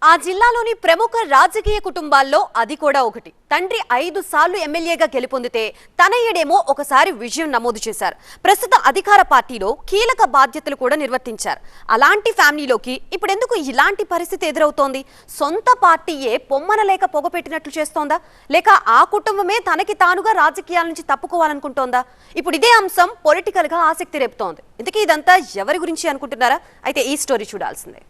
ఆ జిల్లాలోని ప్రముఖ రాజకీయ కుటుంబాల్లో అది కూడా ఒకటి. తండ్రి 5 సార్లు ఎమ్మెల్యేగా గెలుపొందితే తనయుడేమో ఒకసారి విజయం నమోదు చేశారు. ప్రస్తుత అధికార పార్టీలో కీలక బాధ్యతలు కూడా నిర్వర్తించారు. అలాంటి ఫ్యామిలీలోకి ఇప్పుడెందుకు ఇలాంటి పరిస్థితి ఎదురవుతోంది? సొంత పార్టీయే పొమ్మనలేక పొగపెట్టినట్లు చేస్తోందా, లేక ఆ కుటుంబమే తనకి తానుగా రాజకీయాల నుంచి తప్పుకోవాలనుకుంటోందా? ఇప్పుడు ఇదే అంశం పొలిటికల్ గా ఆసక్తి రేపుతోంది. ఇంతకీ ఇదంతా ఎవరి గురించి అనుకుంటున్నారా? అయితే ఈ స్టోరీ చూడాల్సిందే.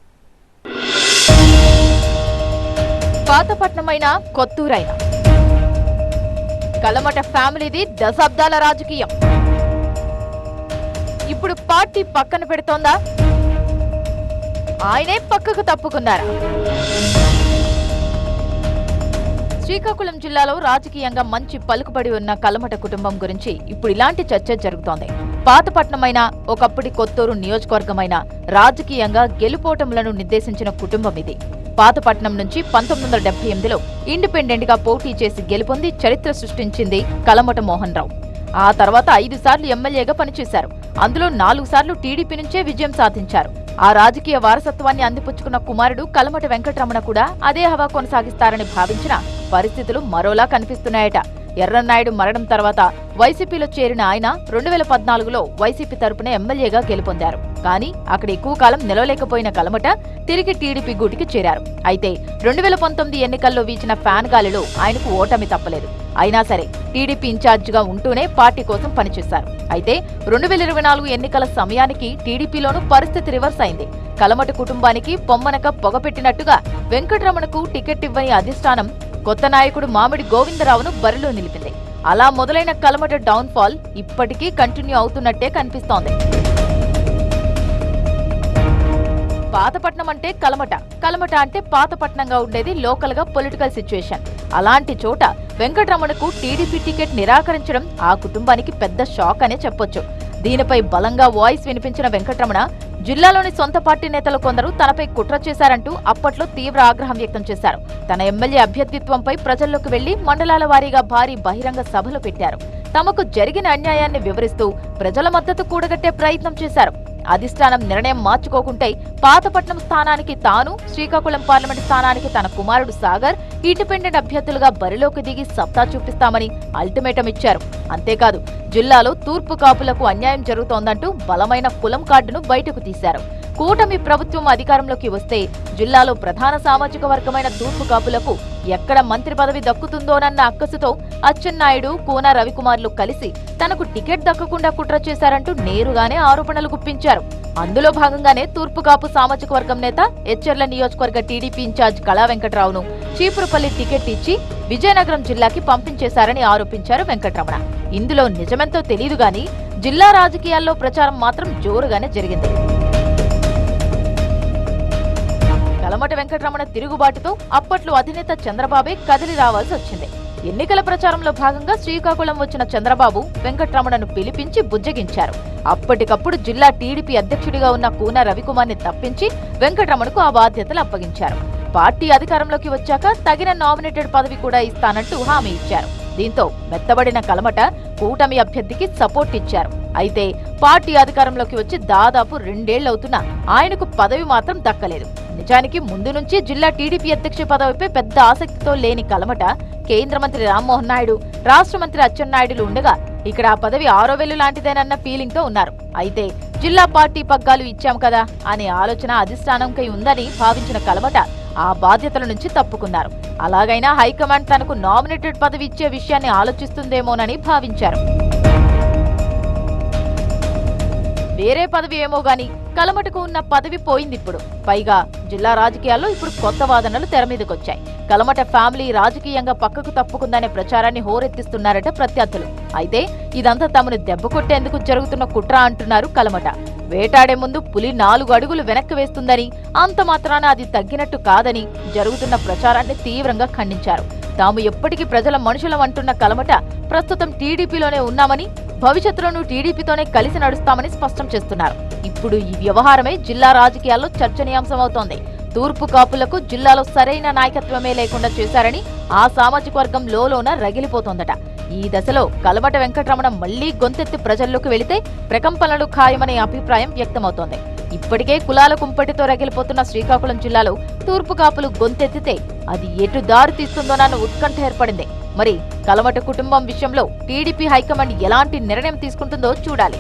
పాతపట్నమైన కొత్తూరైన కలమట ఫ్యామిలీది దశాబ్దాల రాజకీయం. ఇప్పుడు పార్టీ పక్కన పెడుతోందా? ఆయనే పక్కకు తప్పుకున్నారా? శ్రీకాకుళం జిల్లాలో రాజకీయంగా మంచి పలుకుబడి ఉన్న కలమట కుటుంబం గురించి ఇప్పుడు ఇలాంటి చర్చ జరుగుతోంది. పాతపట్నమైన ఒకప్పటి కొత్తూరు నియోజకవర్గమైన రాజకీయంగా గెలుపోటములను నిర్దేశించిన కుటుంబం ఇది. పాతపట్నం నుంచి 1978లో ఇండిపెండెంట్ గా పోటీ చేసి గెలుపొంది చరిత్ర సృష్టించింది కలమట మోహన్ రావు. ఆ తర్వాత 5 సార్లు ఎమ్మెల్యేగా పనిచేశారు. అందులో 4 సార్లు టీడీపీ నుంచే విజయం సాధించారు. ఆ రాజకీయ వారసత్వాన్ని అందిపుచ్చుకున్న కుమారుడు కలమట వెంకటరమణ కూడా అదే హవా కొనసాగిస్తారని భావించిన పరిస్థితులు మరోలా కనిపిస్తున్నాయట. ఎర్రన్నాయుడు మరణం తర్వాత వైసీపీలో చేరిన ఆయన 2014లో వైసీపీ తరపున ఎమ్మెల్యేగా గెలుపొందారు. కానీ అక్కడ ఎక్కువ కాలం నిలవలేకపోయిన కలమట తిరిగి టీడీపీ గూటికి చేరారు. అయితే 2019 ఎన్నికల్లో వీచిన ఫ్యాన్ గాలిలో ఆయనకు ఓటమి తప్పలేదు. అయినా సరే టీడీపీ ఇన్ఛార్జిగా ఉంటూనే పార్టీ కోసం పనిచేశారు. అయితే 2024 ఎన్నికల సమయానికి టీడీపీలోనూ పరిస్థితి రివర్స్ అయింది. కలమట కుటుంబానికి పొమ్మనక పొగపెట్టినట్టుగా వెంకటరమణకు టికెట్ ఇవ్వని అధిష్టానం కొత్త నాయకుడు మామిడి గోవిందరావును బరిలో నిలిపింది. అలా మొదలైన కలమట డౌన్ ఫాల్ ఇప్పటికీ కంటిన్యూ అవుతున్నట్టే కనిపిస్తోంది. పాతపట్నం అంటే కలమట, కలమట అంటే పాతపట్నంగా ఉండేది లోకల్ గా పొలిటికల్ సిచ్యువేషన్. అలాంటి చోట వెంకటరమణకు టీడీపీ టికెట్ నిరాకరించడం ఆ కుటుంబానికి పెద్ద షాక్ అనే చెప్పొచ్చు. దీనిపై బలంగా వాయిస్ వినిపించిన వెంకటరమణ జిల్లాలోని సొంత పార్టీ నేతలు కొందరు తనపై కుట్ర చేశారంటూ అప్పట్లో తీవ్ర ఆగ్రహం వ్యక్తం చేశారు. తన ఎమ్మెల్యే అభ్యర్థిత్వంపై ప్రజల్లోకి వెళ్లి మండలాల వారీగా భారీ బహిరంగ సభలు పెట్టారు. తమకు జరిగిన అన్యాయాన్ని వివరిస్తూ ప్రజల మద్దతు కూడగట్టే ప్రయత్నం చేశారు. అధిష్టానం నిర్ణయం మార్చుకోకుంటే పాతపట్నం స్థానానికి తాను, శ్రీకాకుళం పార్లమెంటు స్థానానికి తన కుమారుడు సాగర్ ఇండిపెండెంట్ అభ్యర్థులుగా బరిలోకి దిగి సత్తా చూపిస్తామని అల్టిమేటం ఇచ్చారు. అంతేకాదు జిల్లాలో తూర్పు కాపులకు అన్యాయం జరుగుతోందంటూ బలమైన కులం కార్డును బయటకు తీశారు. కూటమి ప్రభుత్వం అధికారంలోకి వస్తే జిల్లాలో ప్రధాన సామాజిక వర్గమైన తూర్పు కాపులకు ఎక్కడ మంత్రి పదవి దక్కుతుందోనన్న అక్కసుతో అచ్చెన్నాయుడు, కూన రవికుమార్లు కలిసి తనకు టికెట్ దక్కకుండా కుట్ర చేశారంటూ నేరుగానే ఆరోపణలు గుప్పించారు. అందులో భాగంగానే తూర్పు కాపు సామాజిక వర్గం నేత ఎచ్చెర్ల నియోజకవర్గ టీడీపీ ఇన్ఛార్జ్ కళా వెంకటరావును చీపురుపల్లి టికెట్ ఇచ్చి విజయనగరం జిల్లాకి పంపించేశారని ఆరోపించారు వెంకటరమణ. ఇందులో నిజమెంతో తెలియదు గాని జిల్లా రాజకీయాల్లో ప్రచారం మాత్రం జోరుగానే జరిగింది. కలమట వెంకటరమణ తిరుగుబాటుతో అప్పట్లో అధినేత చంద్రబాబే కదిలి రావాల్సి వచ్చింది. ఎన్నికల ప్రచారంలో భాగంగా శ్రీకాకుళం వచ్చిన చంద్రబాబు వెంకటరమణను పిలిపించి బుజ్జగించారు. అప్పటికప్పుడు జిల్లా టీడీపీ అధ్యక్షుడిగా ఉన్న కూన రవికుమార్ని తప్పించి వెంకటరమణకు ఆ బాధ్యతలు అప్పగించారు. పార్టీ అధికారంలోకి వచ్చాక తగిన నామినేటెడ్ పదవి కూడా ఇస్తానంటూ హామీ ఇచ్చారు. దీంతో మెత్తబడిన కలమట కూటమి అభ్యర్థికి సపోర్ట్ ఇచ్చారు. అయితే పార్టీ అధికారంలోకి వచ్చి దాదాపు 2 ఏళ్లవుతున్నా ఆయనకు పదవి మాత్రం దక్కలేదు. నిజానికి ముందు నుంచి జిల్లా టీడీపీ అధ్యక్ష పదవిపై పెద్ద ఆసక్తితో లేని కలమట కేంద్ర మంత్రి రామ్మోహన్ నాయుడు, రాష్ట్ర మంత్రి అచ్చెన్నాయుడులు ఉండగా ఇక్కడ ఆ పదవి 6వ వేలు లాంటిదేనన్న ఫీలింగ్ తో ఉన్నారు. అయితే జిల్లా పార్టీ పగ్గాలు ఇచ్చాం కదా అనే ఆలోచన అధిష్టానంకై ఉందని భావించిన కలమట ఆ బాధ్యతల నుంచి తప్పుకున్నారు. అలాగైనా హైకమాండ్ తనకు నామినేటెడ్ పదవి ఇచ్చే విషయాన్ని ఆలోచిస్తుందేమోనని భావించారు. వేరే పదవి ఏమో గాని కలమటకు ఉన్న పదవి పోయింది ఇప్పుడు. పైగా జిల్లా రాజకీయాల్లో ఇప్పుడు కొత్త వాదనలు తెర మీదకొచ్చాయి. కలమట ఫ్యామిలీ రాజకీయంగా పక్కకు తప్పుకుందనే ప్రచారాన్ని హోరెత్తిస్తున్నారట ప్రత్యర్థులు. అయితే ఇదంతా తమను దెబ్బ కొట్టేందుకు జరుగుతున్న కుట్ర అంటున్నారు కలమట. వేటాడే ముందు పులి 4 అడుగులు వెనక్కి వేస్తుందని, అంత మాత్రాన అది తగ్గినట్టు కాదని జరుగుతున్న ప్రచారాన్ని తీవ్రంగా ఖండించారు. తాము ఎప్పటికీ ప్రజల మనుషులం అంటున్న కలమట ప్రస్తుతం టీడీపీలోనే ఉన్నామని, భవిష్యత్తులోనూ టీడీపీతోనే కలిసి నడుస్తామని స్పష్టం చేస్తున్నారు. ఇప్పుడు ఈ వ్యవహారమే జిల్లా రాజకీయాల్లో చర్చనీయాంశమవుతోంది. తూర్పు కాపులకు జిల్లాలో సరైన నాయకత్వమే లేకుండా చేశారని ఆ సామాజిక వర్గం లోలోన రగిలిపోతోందట. ఈ దశలో కలమట వెంకటరమణ మళ్లీ గొంతెత్తి ప్రజల్లోకి వెళితే ప్రకంపనలు ఖాయమనే అభిప్రాయం వ్యక్తమవుతోంది. ఇప్పటికే కులాల కుంపటితో రగిలిపోతున్న శ్రీకాకుళం జిల్లాలో తూర్పు కాపులు గొంతెత్తితే అది ఎటు దారి తీస్తుందోనన్న ఉత్కంఠ ఏర్పడింది. మరి కలమట కుటుంబం విషయంలో టీడీపీ హైకమాండ్ ఎలాంటి నిర్ణయం తీసుకుంటుందో చూడాలి.